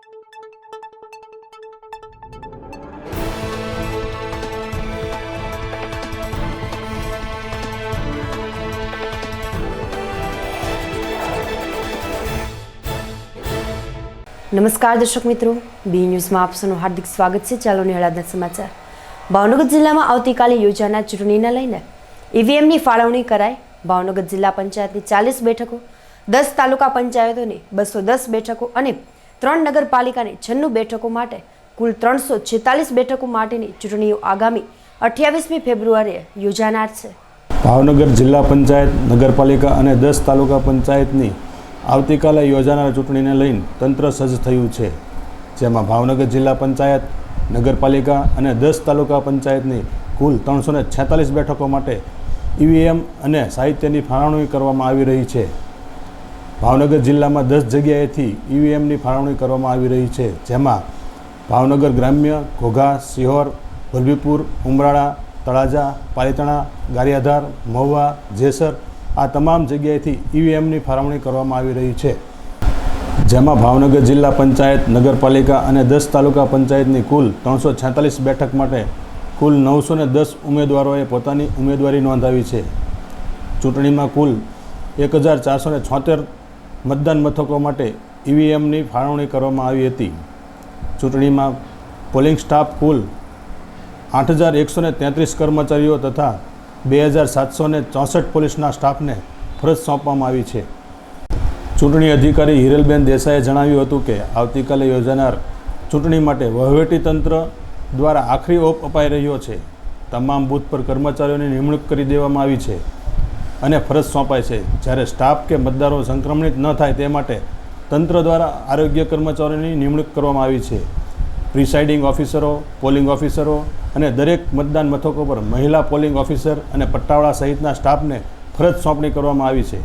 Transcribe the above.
નમસ્કાર દર્શક મિત્રો, બી ન્યૂઝમાં આપ સૌનું હાર્દિક સ્વાગત છે। ચાલો નિહાળના સમાચાર। ભાવનગર જિલ્લામાં આવતીકાલે યોજાનાર ચૂંટણીને લઈને ઈવીએમની ફાળવણી કરાઈ। ભાવનગર જિલ્લા પંચાયતની 40 બેઠકો, 10 તાલુકા પંચાયતોની 210 બેઠકો અને 3 નગરપાલિકાની 96 બેઠકો માટે કુલ 346 બેઠકો માટેની ચૂંટણીઓ આગામી 28મી ફેબ્રુઆરીએ યોજાનાર છે। ભાવનગર જિલ્લા પંચાયત, નગરપાલિકા અને 10 તાલુકા પંચાયતની આવતીકાલે યોજાનાર ચૂંટણીને લઈને તંત્ર સજ્જ થયું છે, જેમાં ભાવનગર જિલ્લા પંચાયત, નગરપાલિકા અને 10 તાલુકા પંચાયતની કુલ 346 બેઠકો માટે ઈવીએમ અને સાહિત્યની ફાળવણી કરવામાં આવી રહી છે। ભાવનગર જિલ્લામાં 10 જગ્યાએથી ઈવીએમની ફાળવણી કરવામાં આવી રહી છે, જેમાં ભાવનગર ગ્રામ્ય, ઘોઘા, સિહોર, વલભીપુર, ઉમરાળા, તળાજા, પાલીતાણા, ગારિયાધાર, મહુવા, જેસર આ તમામ જગ્યાએથી ઈવીએમની ફાળવણી કરવામાં આવી રહી છે, જેમાં ભાવનગર જિલ્લા પંચાયત, નગરપાલિકા અને 10 તાલુકા પંચાયતની કુલ 346 બેઠક માટે કુલ 910 ઉમેદવારોએ પોતાની ઉમેદવારી નોંધાવી છે। ચૂંટણીમાં કુલ 1476 મતદાન મથકો માટે ઈવીએમની ફાળવણી કરવામાં આવી હતી। ચૂંટણીમાં પોલિંગ સ્ટાફ કુલ 8133 કર્મચારીઓ તથા 2764 પોલીસના સ્ટાફને ફરજ સોંપવામાં આવી છે। ચૂંટણી અધિકારી હિરલબેન દેસાઈએ જણાવ્યું હતું કે આવતીકાલે યોજાનાર ચૂંટણી માટે વહીવટીતંત્ર દ્વારા આખરી ઓપ અપાઈ રહ્યો છે। તમામ બૂથ પર કર્મચારીઓની નિમણૂક કરી દેવામાં આવી છે અને ફરજ સોંપાય છે, જ્યારે સ્ટાફ કે મતદારો સંક્રમિત ન થાય તે માટે તંત્ર દ્વારા આરોગ્ય કર્મચારીઓની નિમણૂક કરવામાં આવી છે। પ્રિસાઇડિંગ ઓફિસરો, પોલિંગ ઓફિસરો અને દરેક મતદાન મથકો પર મહિલા પોલિંગ ઓફિસર અને પટ્ટાવાળા સહિતના સ્ટાફને ફરજ સોંપણી કરવામાં આવી છે।